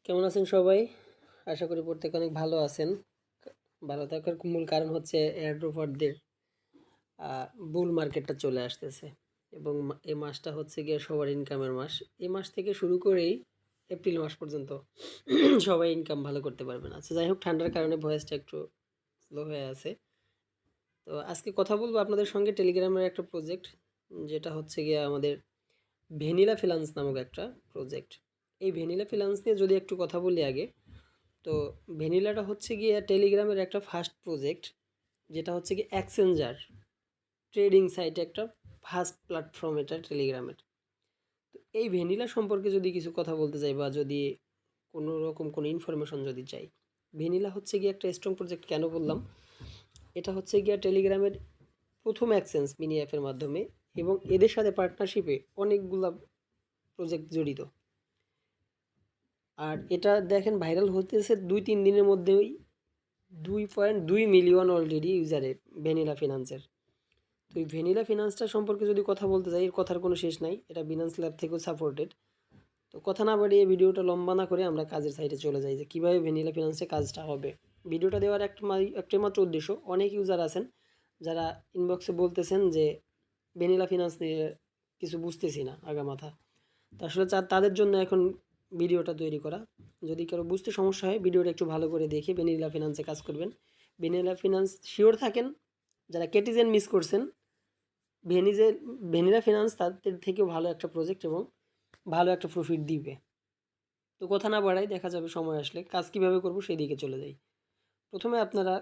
কেমন আছেন সবাই? আশা করি প্রত্যেকে অনেক ভালো আছেন। ভালো থাকার মূল কারণ হচ্ছে এয়ারড্রপারদের বুল মার্কেটটা চলে আসতেছে এবং এই মাসটা হচ্ছে গিয়ে সবার ইনকামের মাস। এই মাস থেকে শুরু করেই এপ্রিল মাস পর্যন্ত সবাই ইনকাম ভালো করতে পারবেন। আচ্ছা, যাই হোক, ঠান্ডার কারণে ভয়েসটা একটু স্লো হয়ে আছে। তো আজকে কথা বলবো আপনাদের সঙ্গে টেলিগ্রামের একটা প্রজেক্ট, যেটা হচ্ছে গিয়ে আমাদের ভ্যানিলা ফিন্যান্স নামক একটা প্রজেক্ট। এই ভ্যানিলা ফিন্যান্স নিয়ে যদি একটু কথা বলি আগে, তো ভ্যানিলাটা হচ্ছে গিয়ে টেলিগ্রামের একটা ফার্স্ট প্রজেক্ট, যেটা হচ্ছে কি এক্সচেঞ্জার ট্রেডিং সাইটে একটা ফার্স্ট প্ল্যাটফর্ম এটা টেলিগ্রামের। তো এই ভ্যানিলা সম্পর্কে যদি কিছু কথা বলতে চাই বা যদি কোনো রকম কোনো ইনফরমেশন যদি চাই, ভ্যানিলা হচ্ছে গিয়ে একটা স্ট্রং প্রজেক্ট। কেন বললাম? এটা হচ্ছে গিয়ে টেলিগ্রামের প্রথম এক্সচেঞ্জ মিনি অ্যাপের মাধ্যমে, এবং এদের সাথে পার্টনারশিপে অনেকগুলা প্রজেক্ট জড়িত। আর এটা দেখেন ভাইরাল হতেছে 2-3 দিনের মধ্যেই 2.2 মিলিয়ন অলরেডি ইউজারের ভ্যানিলা ফিনান্সের। তো এই ভ্যানিলা ফিনান্সটা সম্পর্কে যদি কথা বলতে চাই, এর কথার কোনো শেষ নাই। এটা বিনান্স ল্যাব থেকেও সাপোর্টেড। তো কথা না বাড়িয়ে ভিডিওটা লম্বা না করে আমরা কাজের সাইডে চলে যাই যে কীভাবে ভ্যানিলা ফিনান্সে কাজটা হবে। ভিডিওটা দেওয়ার একটাই মাত্র উদ্দেশ্য, অনেক ইউজার আছেন যারা ইনবক্সে বলতেছেন যে ভ্যানিলা ফিনান্স নিয়ে কিছু বুঝতেছি না আগামাথা। তো আসলে তাদের জন্য এখন ভিডিওটা তৈরি করা। যদি কারো বুঝতে সমস্যা হয়, ভিডিওটা একটু ভালো করে দেখে ভ্যানিলা ফিনান্সে কাজ করবেন। ভ্যানিলা ফিনান্স শিওর থাকেন, যারা কেটিজেন মিস করছেন, ভেনিজে ভ্যানিলা ফিনান্স তাদের থেকেও ভালো একটা প্রজেক্ট এবং ভালো একটা প্রফিট দিবে। তো কথা না বাড়াই, দেখা যাবে সময় আসলে কাজ কীভাবে করবো সেই দিকে চলে যাই। প্রথমে আপনারা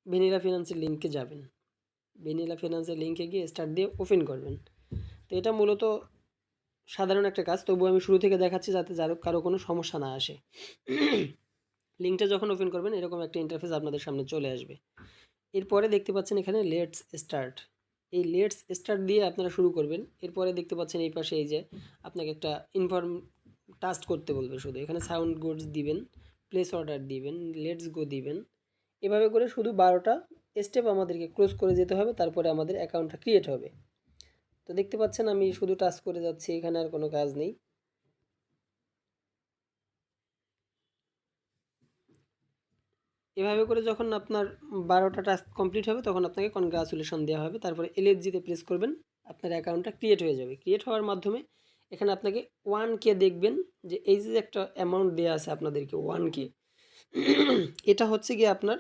ভ্যানিলা ফিনান্সের লিঙ্কে যাবেন। ভ্যানিলা ফিনান্সের লিঙ্কে গিয়ে স্টার্ট দিয়ে ওপেন করবেন। তো এটা মূলত সাধারণ একটা কাজ, তবুও আমি শুরু থেকে দেখাচ্ছি যাতে কারো কোনো সমস্যা না আসে। লিঙ্কটা যখন ওপেন করবেন এরকম একটা ইন্টারফেস আপনাদের সামনে চলে আসবে। এরপরে দেখতে পাচ্ছেন এখানে লেটস স্টার্ট। এই লেটস স্টার্ট দিয়ে আপনারা শুরু করবেন। এরপরে দেখতে পাচ্ছেন এই পাশে এই যে আপনাকে একটা টাস্ক করতে বলবে। শুধু এখানে সাউন্ড গুডস দিবেন, প্লেস অর্ডার দিবেন, লেটস গো দিবেন। এভাবে করে শুধু 12টা স্টেপ আমাদেরকে ক্লোজ করে যেতে হবে, তারপরে আমাদের অ্যাকাউন্টটা ক্রিয়েট হবে। তো দেখতে পাচ্ছেন আমি শুধু টাস্ক করে যাচ্ছি, এখানে আর কোনো কাজ নেই। এভাবে করে যখন আপনার 12টা টাস্ক কমপ্লিট হবে তখন আপনাকে কনগ্রাচুলেশন দেওয়া হবে। তারপরে এলএসজিতে প্রেস করবেন, আপনার অ্যাকাউন্টটা ক্রিয়েট হয়ে যাবে। ক্রিয়েট হওয়ার মাধ্যমে এখানে আপনাকে 1K দেখবেন, যে এই যে একটা অ্যামাউন্ট দেওয়া আছে আপনাদেরকে 1K, এটা হচ্ছে গিয়ে আপনার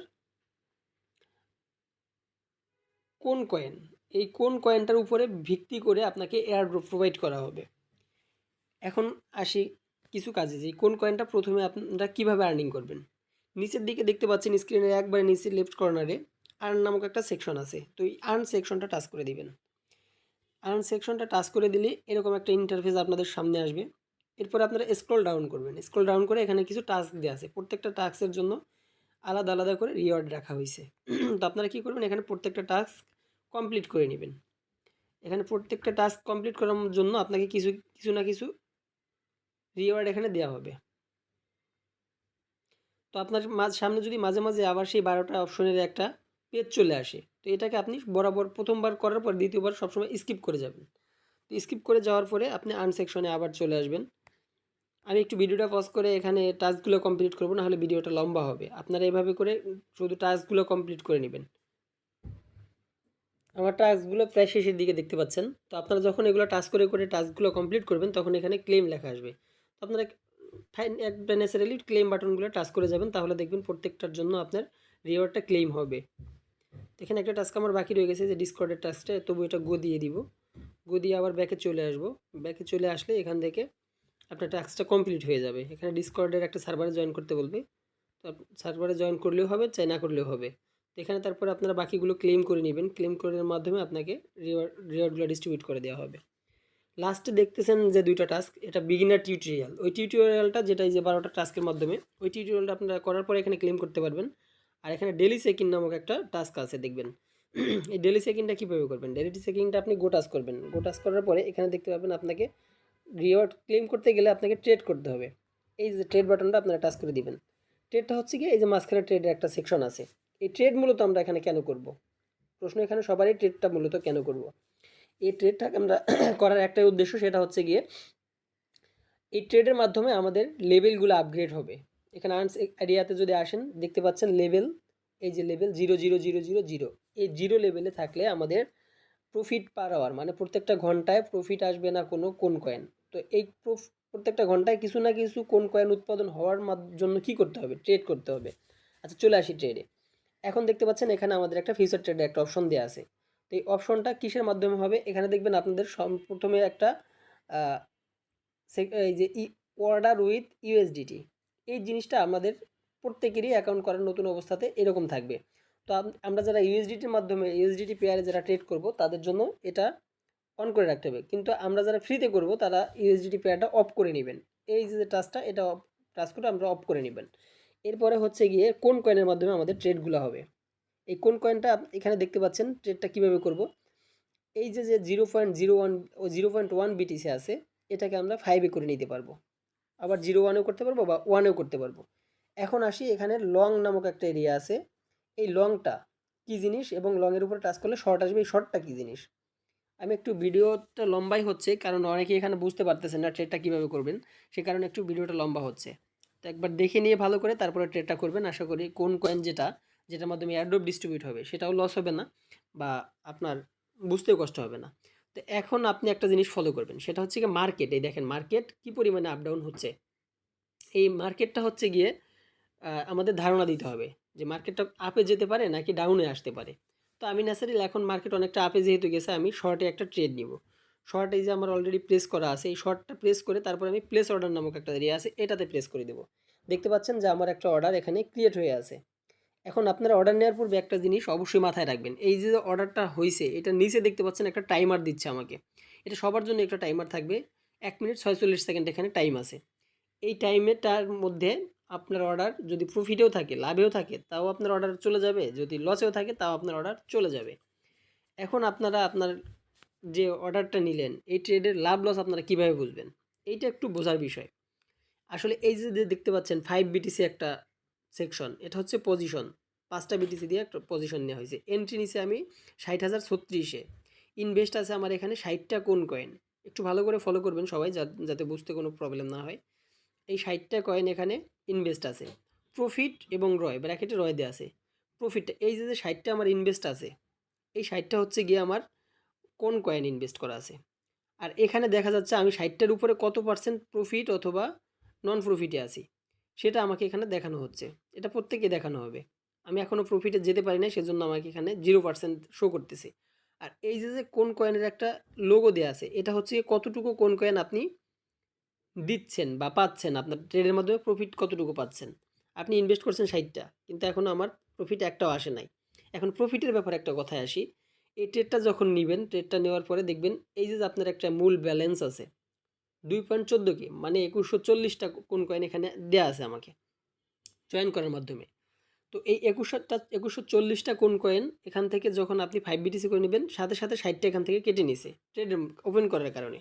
কোন কয়েন। এই কোন কয়েনটার উপরে ভিত্তি করে আপনাকে এয়ারড্রপ প্রোভাইড করা হবে। এখন আসি কিছু কাজে, যে কোন কয়েনটা প্রথমে আপনারা কীভাবে আর্নিং করবেন। নিচের দিকে দেখতে পাচ্ছেন স্ক্রিনের একবারে নিচে লেফট কর্নারে আর্ন নামক একটা সেকশন আছে। তো এই আর্ন সেকশনটা টাচ করে দিবেন। আর্ন সেকশনটা টাচ করে দিলে এরকম একটা ইন্টারফেস আপনাদের সামনে আসবে। এরপর আপনারা স্ক্রল ডাউন করবেন। স্ক্রল ডাউন করে এখানে কিছু টাস্ক দেওয়া আছে, প্রত্যেকটা টাস্কের জন্য আলাদা আলাদা করে রিওয়ার্ড রাখা হয়েছে। তো আপনারা কী করবেন, এখানে প্রত্যেকটা টাস্ক কমপ্লিট করে নেবেন। এখানে প্রত্যেকটা টাস্ক কমপ্লিট করার জন্য আপনাকে কিছু কিছু না কিছু রিওয়ার্ড এখানে দেওয়া হবে। তো আপনার সামনে যদি মাঝে মাঝে আবার সেই 12টা অপশনের একটা পেজ চলে আসে, তো এটাকে আপনি বরাবর প্রথমবার করার পর দ্বিতীয়বার সবসময় স্কিপ করে যাবেন। তো স্কিপ করে যাওয়ার পরে আপনি আর্ন সেকশনে আবার চলে আসবেন। আমি একটু ভিডিওটা পজ করে এখানে টাস্কগুলো কমপ্লিট করবো, নাহলে ভিডিওটা লম্বা হবে। আপনারা এভাবে করে শুধু টাস্কগুলো কমপ্লিট করে নেবেন। আমার টাস্কগুলো প্রায় শেষের দিকে দেখতে পাচ্ছেন। তো আপনারা যখন এগুলো টাস্ক করে করে টাস্কগুলো কমপ্লিট করবেন, তখন এখানে ক্লেম লেখা আসবে। তো আপনারা একটা ন্যাচারালি ক্লেম বাটনগুলো টাচ করে যাবেন, তাহলে দেখবেন প্রত্যেকটার জন্য আপনার রিওয়ার্ডটা ক্লেম হবে। এখানে একটা টাস্ক আমার বাকি রয়ে গেছে, যে ডিসকর্ডের টাস্কটা, তবু এটা গো দিয়ে দিব। গো দিয়ে আবার ব্যাকে চলে আসব। ব্যাকে চলে আসলে এখান থেকে আপনার টাস্কটা কমপ্লিট হয়ে যাবে। এখানে ডিসকর্ডের একটা সার্ভারে জয়েন করতে বলবে। তো সার্ভারে জয়েন করলেও হবে, চাই না করলেও হবে। তো এখানে তারপরে আপনারা বাকিগুলো ক্লেম করে নেবেন। ক্লেম করার মাধ্যমে আপনাকে রিওয়ার্ডগুলো ডিস্ট্রিবিউট করে দেওয়া হবে। লাস্টে দেখতেছেন যে 2টা টাস্ক, এটা বিগিনার টিউটোরিয়াল। ওই টিউটোরিয়ালটা, যেটা এই যে 12টা টাস্কের মাধ্যমে, ওই টিউটোরিয়ালটা আপনারা করার পরে এখানে ক্লেম করতে পারবেন। আর এখানে ডেলি চেক-ইন নামক একটা টাস্ক আছে, দেখবেন। এই ডেলি চেক-ইনটা কীভাবে করবেন? ডেলি চেক-ইনটা আপনি গো টাস্ক করবেন। গো টাস্ক করার পরে এখানে দেখতে পাবেন আপনাকে রিওয়ার্ড ক্লেম করতে গেলে আপনাকে ট্রেড করতে হবে। এই যে ট্রেড বাটনটা আপনারা টাচ করে দিবেন। ট্রেডটা হচ্ছে গিয়ে এই যে মাঝখানে ট্রেডের একটা সেকশন আছে। এই ট্রেড মূলত আমরা এখানে কেন করব? প্রশ্ন এখানে সবারই, ট্রেডটা মূলত কেন করব? এই ট্রেডটাকে আমরা করার একটাই উদ্দেশ্য, সেটা হচ্ছে গিয়ে এই ট্রেডের মাধ্যমে আমাদের লেভেলগুলো আপগ্রেড হবে। এখানে আর্নস এরিয়াতে যদি আসেন দেখতে পাচ্ছেন লেভেল, এই যে লেভেল 0,0,0,0,0 এই 0 লেভেলে থাকলে আমাদের প্রফিট পার আওয়ার মানে প্রত্যেকটা ঘন্টায় প্রফিট আসবে না কোনো কোন কয়েন। তো এই প্রত্যেকটা ঘন্টায় কিছু না কিছু কোন কয়েন উৎপাদন হওয়ার জন্য কি করতে হবে? ট্রেড করতে হবে। আচ্ছা চলে আসি ট্রেডে। এখন দেখতে পাচ্ছেন এখানে আমাদের একটা ফিউচার ট্রেডের একটা অপশন দেওয়া আছে। তো এই অপশনটা কিসের মাধ্যমে হবে? এখানে দেখবেন আপনাদের প্রথমে একটা এই যে অর্ডার উইথ ইউএসডিটি, এই জিনিসটা আমাদের প্রত্যেকেরই অ্যাকাউন্ট করার নতুন অবস্থাতে এরকম থাকবে। তো আমরা যারা ইউএসডিটির মাধ্যমে ইউএসডিটি পেয়ারে যারা ট্রেড করব তাদের জন্য এটা অন করে রাখতে হবে, কিন্তু আমরা যারা ফ্রিতে করব তারা ইউএসডিটি পেয়ারটা অফ করে নেবেন। এই যে টাচটা এটা টাচ করে আমরা অফ করে নেবেন। এরপরে হচ্ছে গিয়ে কোন কয়েনের মাধ্যমে আমাদের ট্রেডগুলো হবে। এই কোন কয়েনটা এখানে দেখতে পাচ্ছেন ট্রেডটা কীভাবে করব। এই যে 0.01 ও 0.1 বিটিসি আছে, এটাকে আমরা 5-এ করে নিতে পারবো, আবার 0.1-এও করতে পারবো বা 1-এও করতে পারবো। এখন আসি এখানে লং নামক একটা এরিয়া আছে। এই লংটা কী জিনিস এবং লংয়ের উপর টাচ করলে শর্ট আসবে, এই শর্টটা কী জিনিস। আমি একটু ভিডিওটা লম্বাই হচ্ছে কারণ অনেকে এখানে বুঝতে পারতেছেন না ট্রেডটা কীভাবে করবেন, সে কারণে একটু ভিডিওটা লম্বা হচ্ছে। তো একবার দেখে নিয়ে ভালো করে তারপরে ট্রেডটা করবেন। আশা করি কোন কয়েন যেটার মাধ্যমে এয়ারড্রপ ডিস্ট্রিবিউট হবে সেটাও লস হবে না বা আপনার বুঝতেও কষ্ট হবে না। তো এখন আপনি একটা জিনিস ফলো করবেন, সেটা হচ্ছে কি মার্কেট। এই দেখেন মার্কেট কী পরিমাণে আপ ডাউন হচ্ছে। এই মার্কেটটা হচ্ছে গিয়ে আমাদের ধারণা দিতে হবে যে মার্কেটটা আপে যেতে পারে নাকি ডাউনে আসতে পারে। তো আমি ন্যাচারালি এখন মার্কেট অনেকটা আপে যেহেতু গেছে আমি শর্টে একটা ট্রেড নিব। শর্ট এই যে আমার অলরেডি প্রেস করা আছে, এই শর্টটা প্রেস করে তারপর আমি প্লেস অর্ডার নামক একটা এরিয়া আছে এটাতে প্রেস করে দেবো। দেখতে পাচ্ছেন যে আমার একটা অর্ডার এখানে ক্রিয়েট হয়ে আছে। এখন আপনারা অর্ডার নেওয়ার পূর্বে একটা জিনিস অবশ্যই মাথায় রাখবেন, এই যে অর্ডারটা হয়েছে এটা নিচে দেখতে পাচ্ছেন একটা টাইমার দিচ্ছে আমাকে। এটা সবার জন্য একটা টাইমার থাকবে, 1 মিনিট 46 সেকেন্ড এখানে টাইম আছে। এই টাইমেরটার মধ্যে আপনার অর্ডার যদি প্রফিটেও থাকে লাভেও থাকে তাও আপনার অর্ডার চলে যাবে, যদি লসেও থাকে তাও আপনার অর্ডার চলে যাবে। এখন আপনারা আপনার যে অর্ডারটা নিলেন এই ট্রেডের লাভ লস আপনারা কীভাবে বুঝবেন, এইটা একটু বোঝার বিষয়। আসলে এই যে দেখতে পাচ্ছেন 5 বিটিসি একটা সেকশন, এটা হচ্ছে পজিশন। 5টা বিটিসি দিয়ে একটা পজিশন নেওয়া হয়েছে। এন্ট্রি নিচে আমি 60,036-এ। ইনভেস্ট আছে আমার এখানে 60টা কোন কয়েন। একটু ভালো করে ফলো করবেন সবাই যাতে বুঝতে কোনো প্রবলেম না হয়। এই 60টা কয়েন এখানে ইনভেস্ট আছে। প্রফিট এবং রয় ব্র্যাকেটে রয় দেওয়া আছে। প্রফিটটা এই যে 60টা আমার ইনভেস্ট আছে, এই 60টা হচ্ছে গিয়ে আমার কোন কয়েন ইনভেস্ট করা আছে। আর এখানে দেখা যাচ্ছে আমি 60টার উপরে কত পার্সেন্ট প্রফিট অথবা নন প্রফিটে আছি সেটা আমাকে এখানে দেখানো হচ্ছে। এটা প্রত্যেকে দেখানো হবে। আমি এখনও প্রফিটে যেতে পারি না, সেজন্য আমাকে এখানে 0% শো করতেছে। আর এই যে কোন কয়েনের একটা লোগো দেওয়া আছে, এটা হচ্ছে কতটুকু কোন কয়েন আপনি দিচ্ছেন বা পাচ্ছেন, আপনার ট্রেডের মাধ্যমে প্রফিট কতটুকু পাচ্ছেন। আপনি ইনভেস্ট করছেন 60টা, কিন্তু এখনও আমার প্রফিট একটাও আসে নাই। এখন প্রফিটের ব্যাপারে একটা কথায় আসি। এই ট্রেডটা যখন নেবেন, ট্রেডটা নেওয়ার পরে দেখবেন এই যে আপনার একটা মূল ব্যালেন্স আছে 2.14 মানে 2140টা কোন কয়েন এখানে দেওয়া আছে আমাকে জয়েন করার মাধ্যমে। তো এই 2140টা কোন কয়েন এখান থেকে যখন আপনি 5 বিটিসি করে নেবেন সাথে সাথে 60টা এখান থেকে কেটে নিছে ট্রেড ওপেন করার কারণে।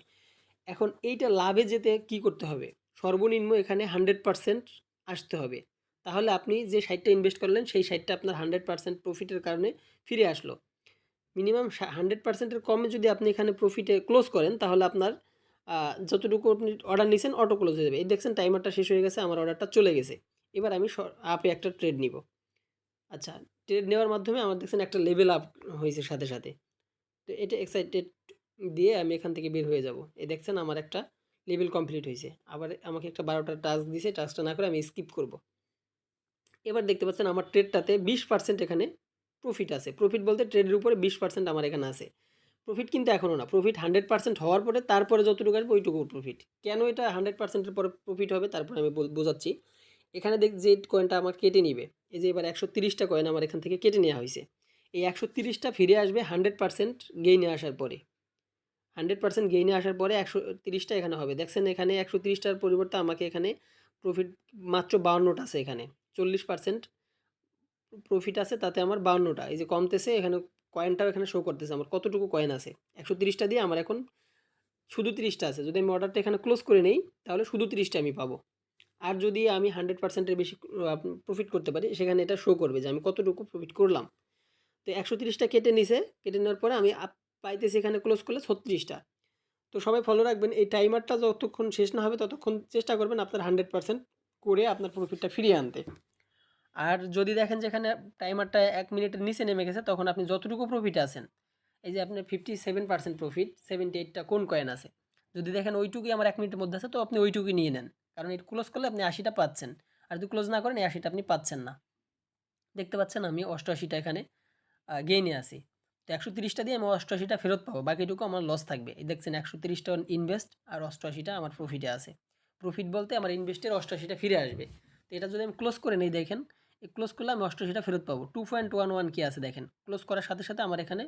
এখন এইটা লাভে যেতে কি করতে হবে, সর্বনিম্ন এখানে 100% আসতে হবে। তাহলে আপনি যে 60টা ইনভেস্ট করলেন সেই 60টা আপনার 100% প্রফিটের কারণে ফিরে আসলো। মিনিমাম 100%-এর কমে যদি আপনি এখানে প্রফিটে ক্লোজ করেন তাহলে আপনার যতটুকু আপনি অর্ডার নিয়েছেন অটো ক্লোজ হয়ে যাবে। এই দেখছেন টাইমারটা শেষ হয়ে গেছে, আমার অর্ডারটা চলে গেছে। এবার আমি আপে একটা ট্রেড নিব। আচ্ছা, ট্রেড নেওয়ার মাধ্যমে আমার দেখছেন একটা লেভেল আপ হয়েছে সাথে সাথে। তো এটা এক্সাইটেড দিয়ে আমি এখান থেকে বের হয়ে যাব। এই দেখছেন আমার একটা লেভেল কমপ্লিট হয়েছে। আবার আমাকে একটা 12টা টাস্ক দিয়েছে, টাস্কটা না করে আমি স্কিপ করব। এবার দেখতে পাচ্ছেন আমার ট্রেডটাতে 20% এখানে প্রফিট আছে। প্রফিট বলতে ট্রেডের উপরে 20% আমার এখানে আছে। প্রফিট কিন্তু এখনও না, প্রফিট 100% হওয়ার পরে তারপরে যতটুকু আসবে ওইটুকু প্রফিট। কেন এটা 100%-এর পরে প্রফিট হবে তারপরে আমি বোঝাচ্ছি। এখানে যে কয়েনটা আমার কেটে নিবে, এই যে এবার 130টা কয়েন আমার এখান থেকে কেটে নেওয়া হয়েছে। এই 130টা ফিরে আসবে 100% গেইনে আসার পরে। 100% গেইনে আসার পরে 130টা এখানে হবে। দেখছেন এখানে 130টার পরিবর্তে আমাকে এখানে প্রফিট মাত্র 52টা আছে। এখানে 40% প্রফিট আছে, তাতে আমার 52টা এই যে কমতেছে। এখানে কয়েনটাও এখানে শো করতেছে আমার কতটুকু কয়েন আছে। 130টা দিয়ে আমার এখন শুধু 30টা আছে। যদি আমি অর্ডারটা এখানে ক্লোজ করে নেই তাহলে শুধু 30টা আমি পাবো। আর যদি আমি 100%-এর বেশি প্রফিট করতে পারি সেখানে এটা শো করবে যে আমি কতটুকু প্রফিট করলাম। তো 130টা কেটে নিছে, কেটে নেওয়ার পরে আমি পাইতেছি এখানে ক্লোজ করলে 36টা। তো তো সবাই ফলো রাখবেন, এই টাইমারটা যতক্ষণ শেষ না হবে ততক্ষণ চেষ্টা করবেন আপনার 100% করে আপনার প্রফিটটা ফিরিয়ে আনতে। আর যদি দেখেন যে এখানে টাইমারটা 1 মিনিটের নিচে নেমে গেছে, তখন আপনি যতটুকু প্রফিটে আছেন, এই যে আপনার 57% প্রফিট, 78টা কোন কয়েন আছে, যদি দেখেন ওইটুকুই আমার 1 মিনিটের মধ্যে আছে, তো আপনি ওইটুকুই নিয়ে নেন, কারণ এটা ক্লোজ করলে আপনি 80টা পাচ্ছেন। আর যদি ক্লোজ না করেন এই 80টা আপনি পাচ্ছেন না। দেখতে পাচ্ছেন আমি 88টা এখানে গেইনে আছি। তো 130টা দিয়ে আমি 88টা ফেরত পাবো, বাকিটুকু আমার লস থাকবে। এই দেখছেন 130টা ইনভেস্ট আর 88টা আমার প্রফিটে আছে। প্রফিট বলতে আমার ইনভেস্টের 88টা ফিরে আসবে। তো এটা যদি আমি ক্লোজ করে নিই, দেখেন এই ক্লোজ করলে আমি 88টা ফেরত পাবো। 2.11 কি আছে দেখেন, ক্লোজ করার সাথে সাথে আমার এখানে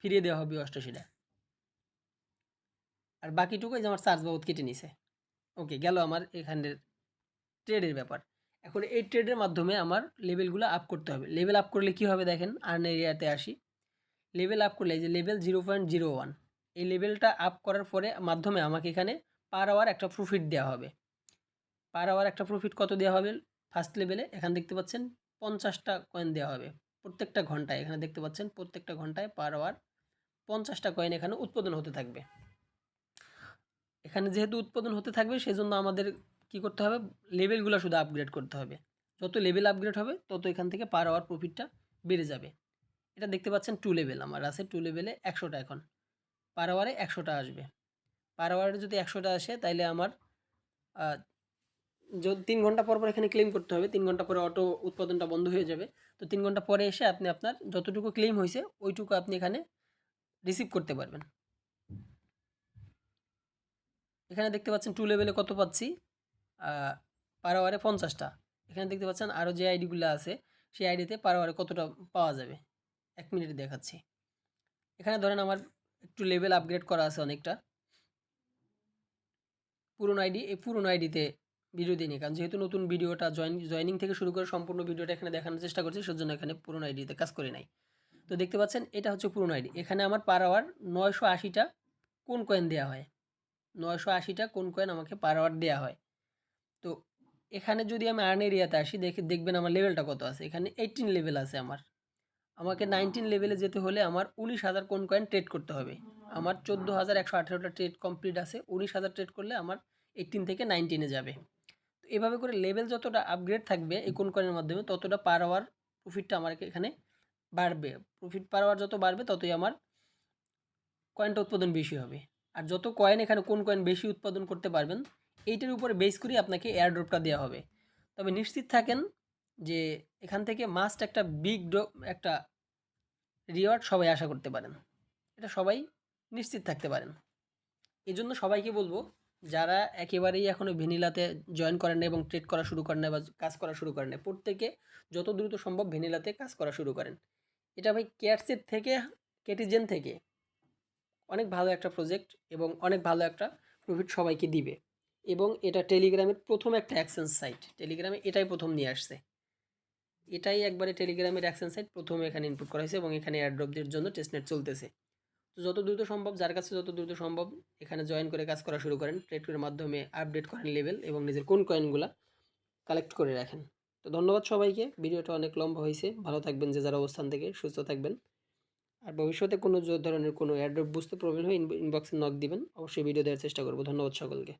ফিরিয়ে দেওয়া হবে 88টা। আর বাকিটুকু এই যে আমার চার্জ বাবদ কেটে নিছে। ওকে, গেল আমার এখানের ট্রেডের ব্যাপার। এখন এই ট্রেডের মাধ্যমে আমার লেভেলগুলো আপ করতে হবে। লেভেল আপ করলে কি হবে দেখেন, আর্ন এরিয়াতে আসি। লেভেল আপ করলে এই যে লেভেল 0.01, এই লেভেলটা আপ করার পরে মাধ্যমে আমাকে এখানে পার আওয়ার একটা প্রফিট দেওয়া হবে। পার আওয়ার একটা প্রফিট কত দেওয়া হবে? ফার্স্ট লেভেলে এখানে দেখতে পাচ্ছেন 50টা কয়েন দেওয়া হবে প্রত্যেকটা ঘন্টায়। এখানে দেখতে পাচ্ছেন প্রত্যেকটা ঘন্টায় পার আওয়ার 50টা কয়েন এখানে উৎপাদন হতে থাকবে। এখানে যেহেতু উৎপাদন হতে থাকবে, সেজন্য আমাদের কি করতে হবে, লেভেলগুলো শুধু আপগ্রেড করতে হবে। যত লেভেল আপগ্রেড হবে তত এখান থেকে পার আওয়ার প্রফিটটা বেড়ে যাবে। এটা দেখতে পাচ্ছেন 2 লেভেল আমার আছে, 2 লেভেলে 100টা এখন পার আওয়ারে 100টা আসবে। পার আওয়ারে যদি 100টা আসে, তাইলে আমার যদি 3 ঘন্টা পর পর এখানে ক্লেম করতে হবে। 3 ঘন্টা পরে অটো উৎপাদনটা বন্ধ হয়ে যাবে। তো 3 ঘন্টা পরে এসে আপনি আপনার যতটুকু ক্লেম হয়েছে ওইটুকু আপনি এখানে রিসিভ করতে পারবেন। এখানে দেখতে পাচ্ছেন 2 লেভেলে কত পাচ্ছি, পার আওয়ারে 50টা। এখানে দেখতে পাচ্ছেন আরও যে আইডিগুলো আছে সেই আইডিতে পার আওয়ারে কতটা পাওয়া যাবে, 1 মিনিটে দেখাচ্ছি। এখানে ধরেন আমার একটু লেভেল আপগ্রেড করা আছে অনেকটা। পুরনো আইডি, এই পুরনো আইডিতে ভিডিও দিই নি, কারণ যেহেতু নতুন ভিডিওটা জয়নিং থেকে শুরু করে সম্পূর্ণ ভিডিওটা এখানে দেখানোর চেষ্টা করছি, সেজন্য এখানে পুরনো আইডিতে কাজ করি নাই। তো দেখতে পাচ্ছেন এটা হচ্ছে পুরনো আইডি। এখানে আমার পার আওয়ার 980টা কোন কয়েন দেওয়া হয়, 980টা কোন কয়েন আমাকে পার আওয়ার দেওয়া হয়। তো এখানে যদি আমি আর্ন এরিয়াতে আসি, দেখবেন আমার লেভেলটা কত আছে। এখানে 18 লেভেল আছে আমার। আমাকে 19 লেভেলে যেতে হলে আমার 19,000 কোন কয়েন ট্রেড করতে হবে। আমার 14,118টা ট্রেড কমপ্লিট আছে। 19,000 ট্রেড করলে আমার 18 থেকে 19-এ যাবে। তো এভাবে করে লেভেল যতটা আপগ্রেড থাকবে এই কোন কয়েনের মাধ্যমে, ততটা পার আওয়ার প্রফিটটা আমার এখানে বাড়বে। প্রফিট পার আওয়ার যত বাড়বে ততই আমার কয়েনটা উৎপাদন বেশি হবে। আর যত কয়েন এখানে কোন কয়েন বেশি উৎপাদন করতে পারবেন, এইটার উপরে বেস করে আপনাকে এয়ারড্রপটা দেওয়া হবে। তবে নিশ্চিত থাকেন যে এখান থেকে মাস্ট একটা একটা রিওয়ার্ড সবাই আশা করতে পারেন, এটা সবাই নিশ্চিত থাকতে পারেন। এই জন্য সবাইকে বলবো, যারা একেবারেই এখনও ভ্যানিলাতে জয়েন করেন না এবং ট্রেড করা শুরু করেন না বা কাজ করা শুরু করেন না, প্রত্যেকে যত দ্রুত সম্ভব ভ্যানিলাতে কাজ করা শুরু করেন। এটা ভাই ক্যাটসেট থেকে, কেটিজেন থেকে অনেক ভালো একটা প্রজেক্ট এবং অনেক ভালো একটা প্রফিট সবাইকে দিবে। এবং এটা টেলিগ্রামের প্রথম একটা অ্যাকশন সাইট, টেলিগ্রামে এটাই প্রথম নিয়ে আসছে। এটাই একবারে টেলিগ্রামের অ্যাকশন সাইট প্রথমে এখানে ইনপুট করা হয়েছে এবং এখানে এয়ারড্রপদের জন্য টেস্টনেট চলতেছে। তো যত দ্রুত সম্ভব, যার কাছে যত দ্রুত সম্ভব এখানে জয়েন করে কাজ করা শুরু করেন, ট্রেডের মাধ্যমে আপডেট করেন লেভেল এবং নিজের কোন কয়েনগুলো কালেক্ট করে রাখেন। তো ধন্যবাদ সবাইকে, ভিডিওটা অনেক লম্বা হয়েছে। ভালো থাকবেন যে যার অবস্থান থেকে, সুস্থ থাকবেন। আর ভবিষ্যতে কোনো ধরনের কোনো এয়ারড্রপ বুঝতে প্রবলেম হয় ইনবক্সে নক দিবেন, অবশ্যই ভিডিও দেওয়ার চেষ্টা করব। ধন্যবাদ সকলকে।